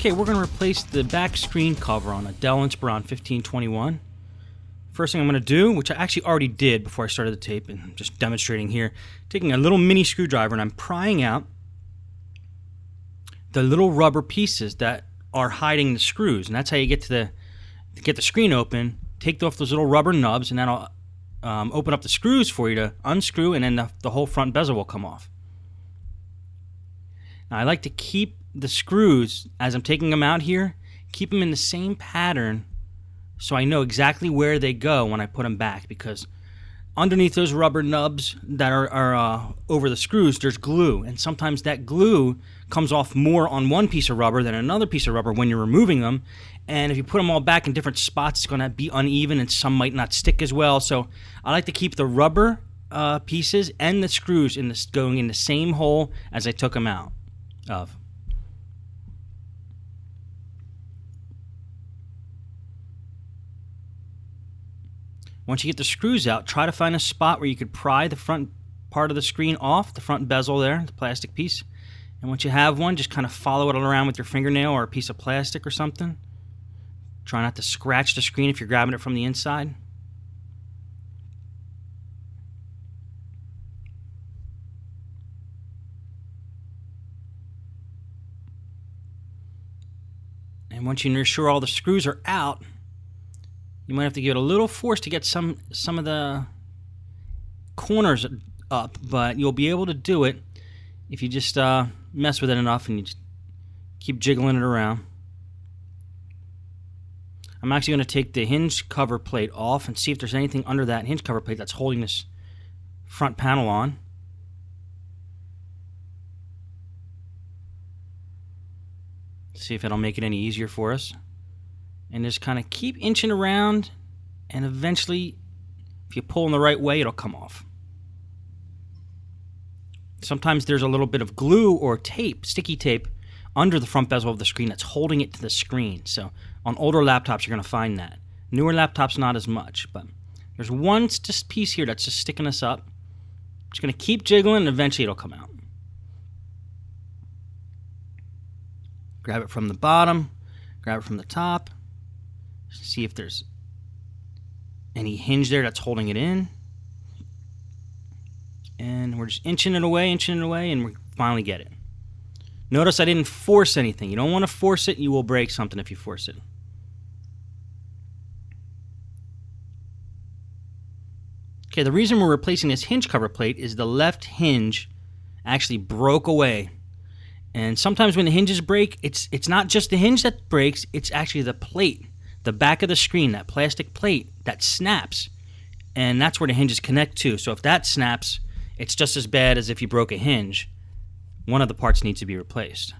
Okay, we're going to replace the back screen cover on a DellInspiron1521. First thing I'm going to do, which I actually already did before I started the tape, and I'm just demonstrating here, taking a little mini screwdriver and I'm prying out the little rubber pieces that are hiding the screws, and that's how you get to get the screen open. Take off those little rubber nubs, and that'll open up the screws for you to unscrew, and then the whole front bezel will come off. Now I like to keep the screws, as I'm taking them out here, keep them in the same pattern so I know exactly where they go when I put them back, because underneath those rubber nubs that are over the screws, there's glue, and sometimes that glue comes off more on one piece of rubber than another piece of rubber when you're removing them, and if you put them all back in different spots, it's going to be uneven and some might not stick as well. So I like to keep the rubber pieces and the screws going in the same hole as I took them out of. Once you get the screws out, try to find a spot where you could pry the front part of the screen off, the front bezel there, the plastic piece. And once you have one, just kind of follow it around with your fingernail or a piece of plastic or something. Try not to scratch the screen if you're grabbing it from the inside. And once you're sure all the screws are out, you might have to give it a little force to get some of the corners up, but you'll be able to do it if you just mess with it enough and you just keep jiggling it around. I'm actually going to take the hinge cover plate off and see if there's anything under that hinge cover plate that's holding this front panel on. See if it'll make it any easier for us. And just kind of keep inching around, and eventually, if you pull in the right way, it'll come off. Sometimes there's a little bit of glue or tape, sticky tape, under the front bezel of the screen that's holding it to the screen. So on older laptops, you're going to find that. Newer laptops, not as much, but there's one just piece here that's just sticking us up. Just going to keep jiggling, and eventually it'll come out. Grab it from the bottom, grab it from the top. See if there's any hinge there that's holding it in. And we're just inching it away, and we finally get it. Notice I didn't force anything. You don't want to force it. You will break something if you force it. Okay, the reason we're replacing this hinge cover plate is the left hinge actually broke away. And sometimes when the hinges break, it's not just the hinge that breaks, it's actually the plate. The back of the screen, that plastic plate, that snaps, and that's where the hinges connect to. So if that snaps, it's just as bad as if you broke a hinge. One of the parts needs to be replaced.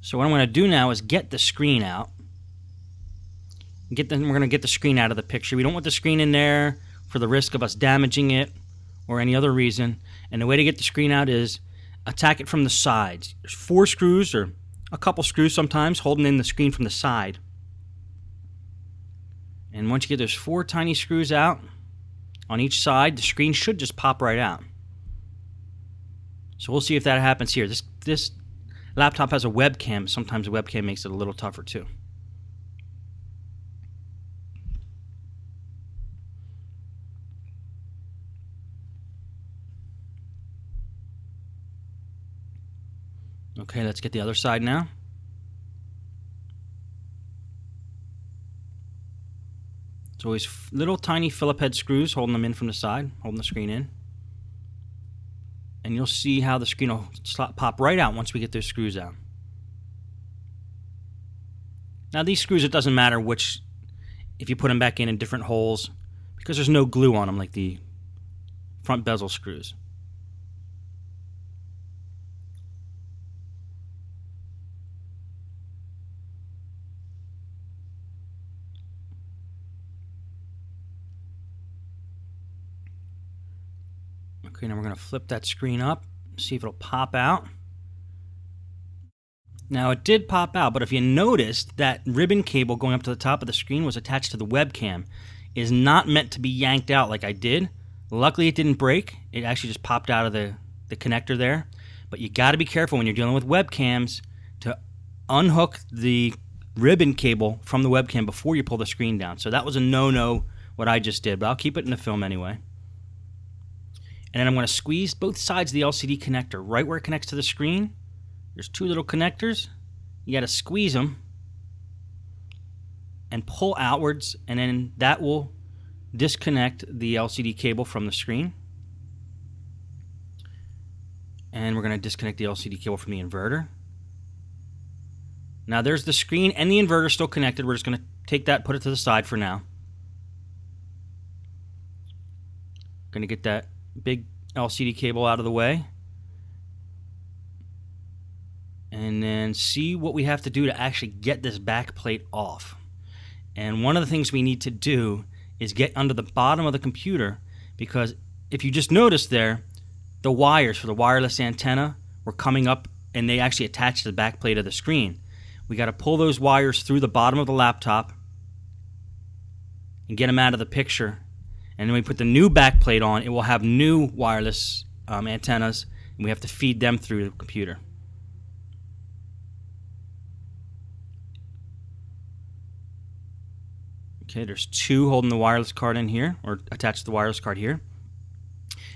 So what I'm going to do now is get the screen out. We're going to get the screen out of the picture. We don't want the screen in there for the risk of us damaging it or any other reason. And the way to get the screen out is attack it from the sides. There's 4 screws, or a couple screws sometimes, holding in the screen from the side. And once you get those 4 tiny screws out on each side, the screen should just pop right out. So we'll see if that happens here. This laptop has a webcam. Sometimes a webcam makes it a little tougher too. Okay, let's get the other side now. It's always little tiny Phillip head screws holding them in from the side, holding the screen in. And you'll see how the screen will pop right out once we get those screws out. Now these screws, it doesn't matter which, if you put them back in different holes, because there's no glue on them like the front bezel screws. Okay, now we're going to flip that screen up, see if it'll pop out. Now it did pop out, but if you noticed, that ribbon cable going up to the top of the screen was attached to the webcam. It is not meant to be yanked out like I did. Luckily, it didn't break. It actually just popped out of the connector there. But you got to be careful when you're dealing with webcams to unhook the ribbon cable from the webcam before you pull the screen down. So that was a no-no what I just did, but I'll keep it in the film anyway. And then I'm going to squeeze both sides of the LCD connector right where it connects to the screen. There's two little connectors. You got to squeeze them and pull outwards, and then that will disconnect the LCD cable from the screen. And we're going to disconnect the LCD cable from the inverter. Now there's the screen and the inverter still connected. We're just going to take that, put it to the side for now. Going to get that big LCD cable out of the way. And then see what we have to do to actually get this back plate off. And one of the things we need to do is get under the bottom of the computer, because if you just notice there, the wires for the wireless antenna were coming up and they actually attach to the back plate of the screen. We got to pull those wires through the bottom of the laptop and get them out of the picture. And then we put the new back plate on. It will have new wireless antennas, and we have to feed them through the computer. Okay, there's two holding the wireless card in here, or attached to the wireless card here.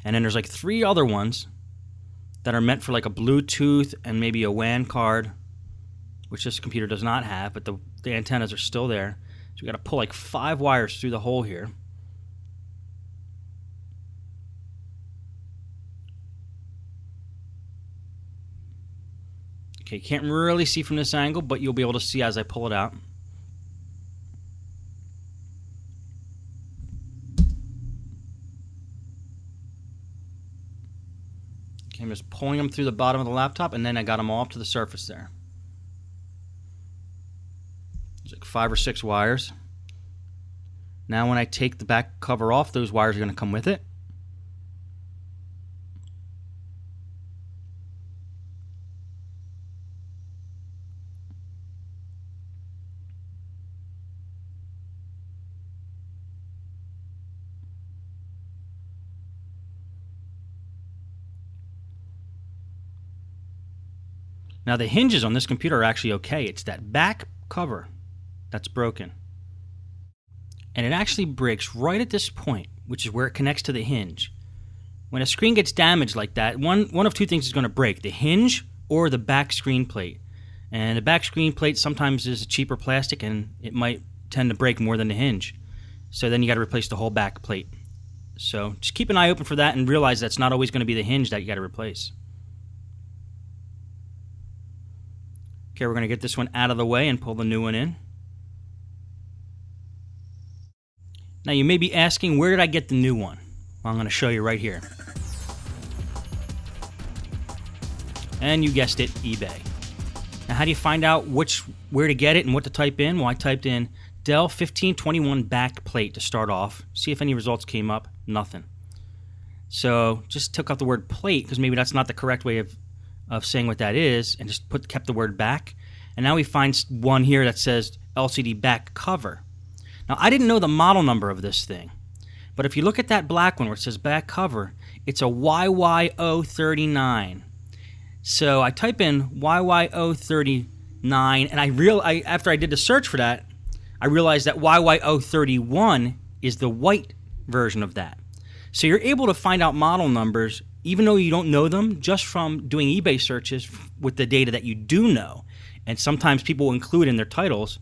And then there's like three other ones that are meant for like a Bluetooth and maybe a WAN card, which this computer does not have, but the antennas are still there. So we got to pull like 5 wires through the hole here. Okay, you can't really see from this angle, but you'll be able to see as I pull it out. Okay, I'm just pulling them through the bottom of the laptop, and then I got them all up to the surface there. There's like 5 or 6 wires. Now when I take the back cover off, those wires are going to come with it. Now the hinges on this computer are actually okay. It's that back cover that's broken. And it actually breaks right at this point, which is where it connects to the hinge. When a screen gets damaged like that, one of two things is going to break: the hinge or the back screen plate. And the back screen plate sometimes is a cheaper plastic, and it might tend to break more than the hinge. So then you got to replace the whole back plate. So just keep an eye open for that, and realize that's not always going to be the hinge that you got to replace. Okay, we're going to get this one out of the way and pull the new one in. Now you may be asking, where did I get the new one? Well, I'm going to show you right here. And you guessed it, eBay. Now how do you find out where to get it and what to type in? Well, I typed in DellInspiron1521 back plate to start off. See if any results came up. Nothing. So just took out the word plate, because maybe that's not the correct way of saying what that is, and just kept the word back. And now we find one here that says LCD back cover. Now I didn't know the model number of this thing, but if you look at that black one where it says back cover, it's a YY039. So I type in YY039, and after I did the search for that, I realized that YY031 is the white version of that. So you're able to find out model numbers even though you don't know them, just from doing eBay searches with the data that you do know. And sometimes people will include in their titles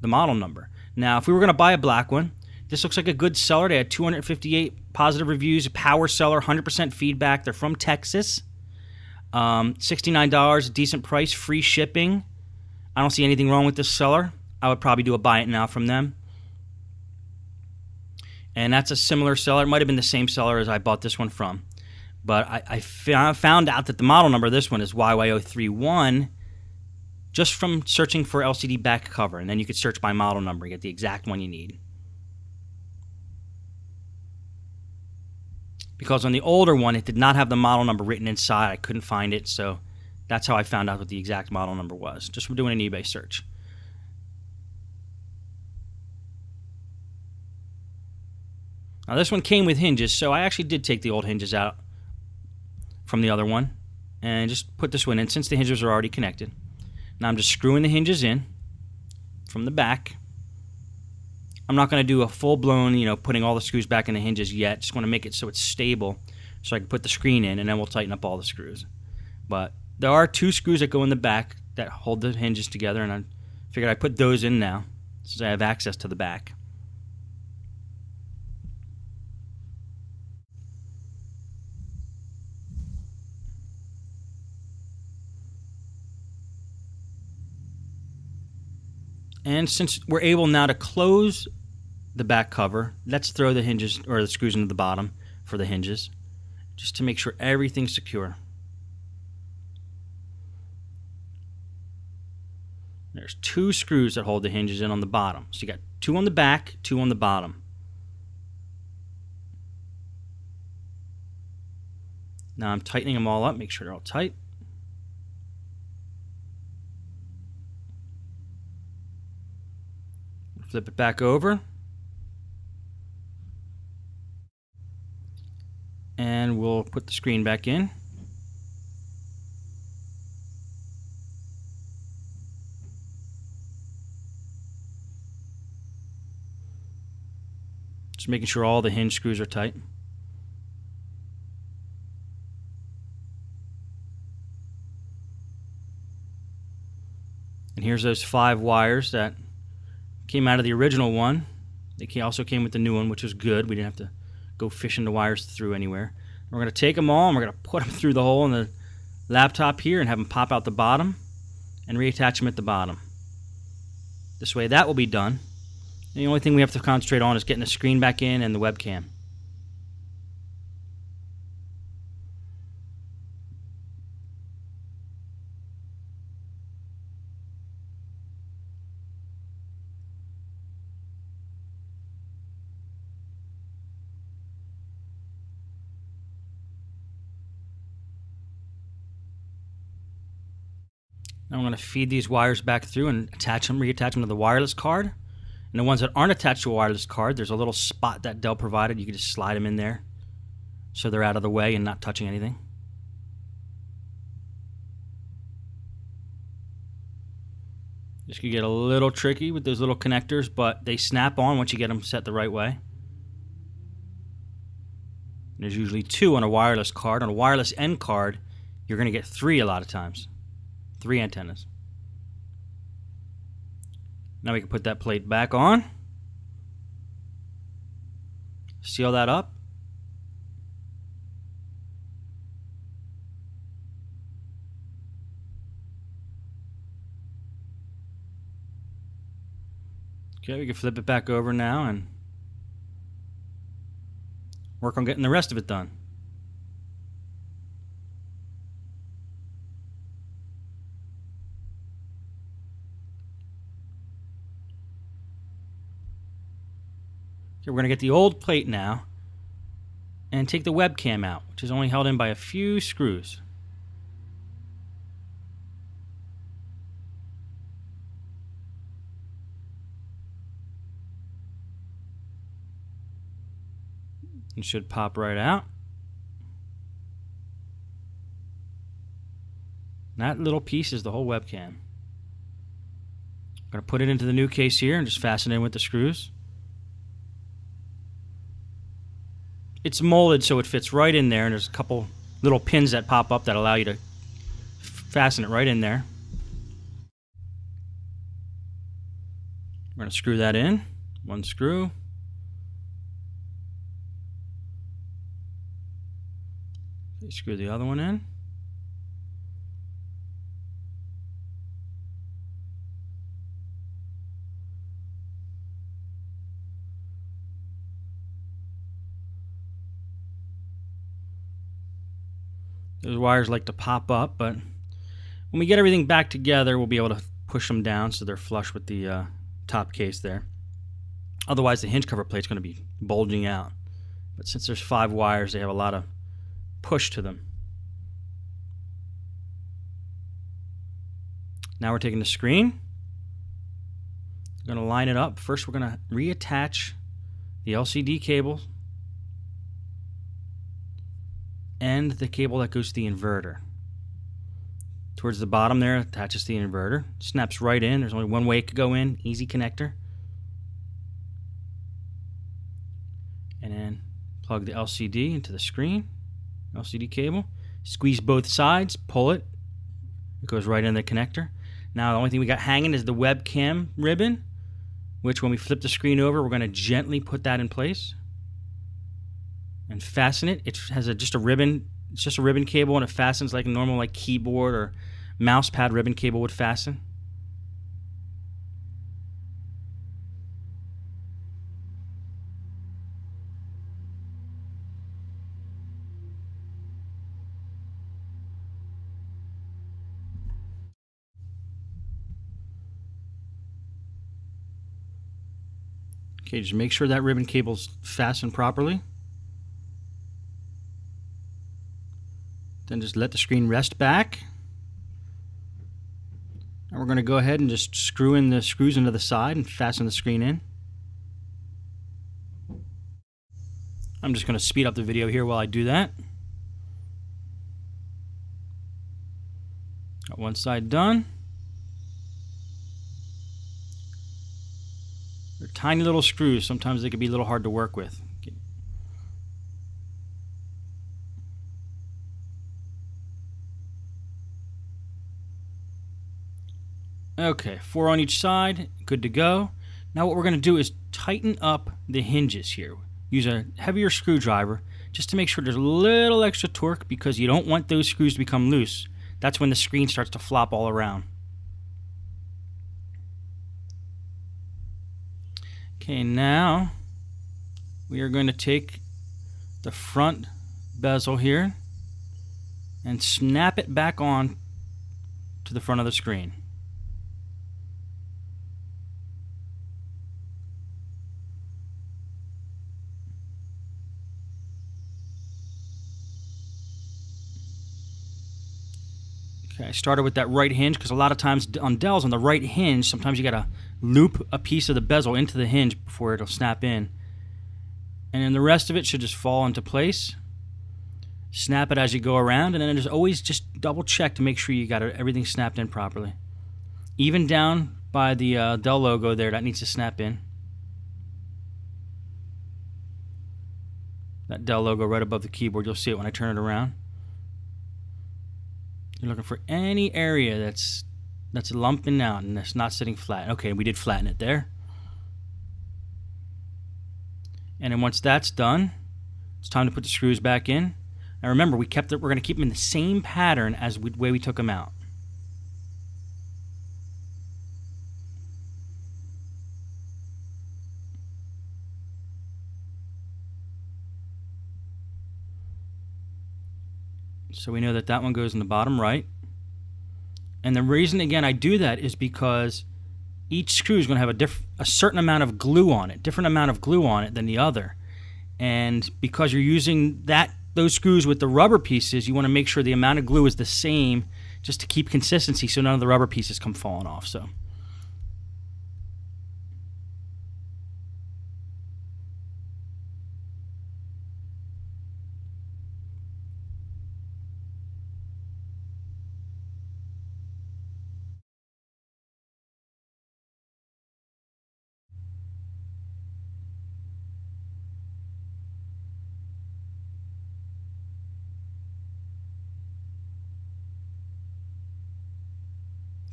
the model number. Now, if we were going to buy a black one, this looks like a good seller. They had 258 positive reviews, a power seller, 100% feedback. They're from Texas. $69, a decent price, free shipping. I don't see anything wrong with this seller. I would probably do a buy it now from them. And that's a similar seller. It might have been the same seller as I bought this one from. But I found out that the model number of this one is YY031 just from searching for LCD back cover. And then you could search by model number and get the exact one you need. Because on the older one, it did not have the model number written inside. I couldn't find it, so that's how I found out what the exact model number was, just from doing an eBay search. Now this one came with hinges, so I actually did take the old hinges out from the other one and just put this one in since the hinges are already connected. Now I'm just screwing the hinges in from the back. I'm not going to do a full-blown, putting all the screws back in the hinges yet. Just want to make it so it's stable so I can put the screen in, and then we'll tighten up all the screws. But there are 2 screws that go in the back that hold the hinges together, and I figured I'd put those in now since I have access to the back. And since we're able now to close the back cover, let's throw the hinges or the screws into the bottom for the hinges, just to make sure everything's secure. There's 2 screws that hold the hinges in on the bottom. So you got 2 on the back, 2 on the bottom. Now I'm tightening them all up, make sure they're all tight. Flip it back over. And we'll put the screen back in. Just making sure all the hinge screws are tight. And here's those 5 wires that came out of the original one. They also came with the new one, which was good. We didn't have to go fishing the wires through anywhere. We're going to take them all and we're going to put them through the hole in the laptop here and have them pop out the bottom and reattach them at the bottom. This way that will be done. And the only thing we have to concentrate on is getting the screen back in and the webcam. Now I'm going to feed these wires back through and reattach them to the wireless card. And the ones that aren't attached to a wireless card, there's a little spot that Dell provided. You can just slide them in there so they're out of the way and not touching anything. This could get a little tricky with those little connectors, but they snap on once you get them set the right way. There's usually 2 on a wireless card. On a wireless end card, you're going to get 3 a lot of times. 3 antennas. Now we can put that plate back on. Seal that up. Okay, we can flip it back over now and work on getting the rest of it done. We're going to get the old plate now and take the webcam out, which is only held in by a few screws. It should pop right out. That little piece is the whole webcam. I'm going to put it into the new case here and just fasten it in with the screws. It's molded so it fits right in there, and there's a couple little pins that pop up that allow you to fasten it right in there. We're going to screw that in. 1 screw. Screw the other one in. Those wires like to pop up, but when we get everything back together, we'll be able to push them down so they're flush with the top case there. Otherwise, the hinge cover plate's going to be bulging out. But since there's 5 wires, they have a lot of push to them. Now we're taking the screen. We're going to line it up. First, we're going to reattach the LCD cable and the cable that goes to the inverter. Towards the bottom there attaches to the inverter. Snaps right in. There's only one way it could go in. Easy connector. And then plug the LCD into the screen. LCD cable. Squeeze both sides. Pull it. It goes right in the connector. Now the only thing we got hanging is the webcam ribbon, which when we flip the screen over, we're going to gently put that in place and fasten it. It has just a ribbon. It's just a ribbon cable, and it fastens like a normal keyboard or mouse pad ribbon cable would fasten. Okay, just make sure that ribbon cable's fastened properly. Then just let the screen rest back. And we're going to go ahead and just screw in the screws into the side and fasten the screen in. I'm just going to speed up the video here while I do that. Got one side done. They're tiny little screws. Sometimes they can be a little hard to work with. Okay, 4 on each side, good to go. Now what we're going to do is tighten up the hinges here. Use a heavier screwdriver just to make sure there's a little extra torque, because you don't want those screws to become loose. That's when the screen starts to flop all around. Okay, now we are going to take the front bezel here and snap it back on to the front of the screen. Okay, I started with that right hinge because a lot of times on Dells, on the right hinge, sometimes you gotta loop a piece of the bezel into the hinge before it'll snap in. And then the rest of it should just fall into place. Snap it as you go around, and then just always just double check to make sure you got everything snapped in properly. Even down by the Dell logo there, that needs to snap in. That Dell logo right above the keyboard, you'll see it when I turn it around. You're looking for any area that's lumping out and that's not sitting flat. Okay, we did flatten it there. And then once that's done, it's time to put the screws back in. Now remember, we're going to keep them in the same pattern as the way we took them out. So we know that that one goes in the bottom right. And the reason, again, I do that is because each screw is going to have a certain amount of glue on it, different amount of glue on it than the other. And because you're using those screws with the rubber pieces, you want to make sure the amount of glue is the same just to keep consistency so none of the rubber pieces come falling off. So.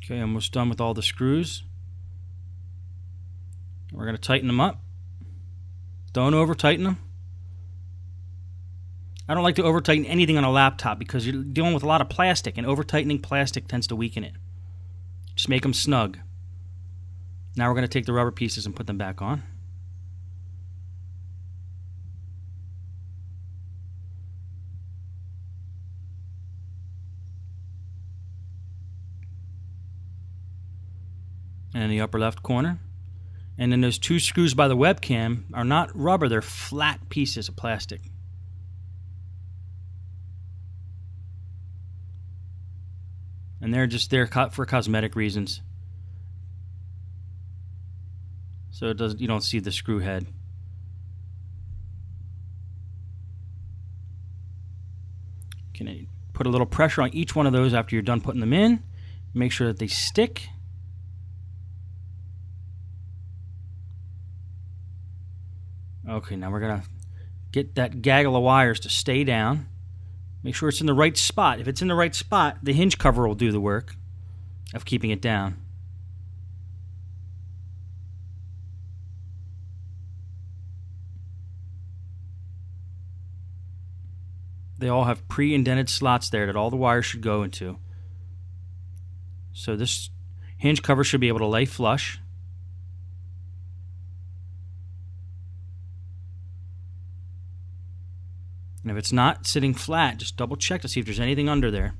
Okay, almost done with all the screws. We're going to tighten them up. Don't over tighten them. I don't like to over tighten anything on a laptop because you're dealing with a lot of plastic, and over tightening plastic tends to weaken it. Just make them snug. Now we're going to take the rubber pieces and put them back on. And in the upper left corner. And then those two screws by the webcam are not rubber, they're flat pieces of plastic. And they're just there for cosmetic reasons. So you don't see the screw head. Can put a little pressure on each one of those after you're done putting them in. Make sure that they stick. Okay, now we're going to get that gaggle of wires to stay down. Make sure it's in the right spot. If it's in the right spot, the hinge cover will do the work of keeping it down. They all have pre-indented slots there that all the wires should go into. So this hinge cover should be able to lay flush. And if it's not sitting flat, just double check to see if there's anything under there.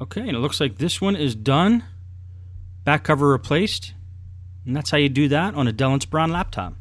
Okay, and it looks like this one is done. Back cover replaced. And that's how you do that on a Dell Inspiron laptop.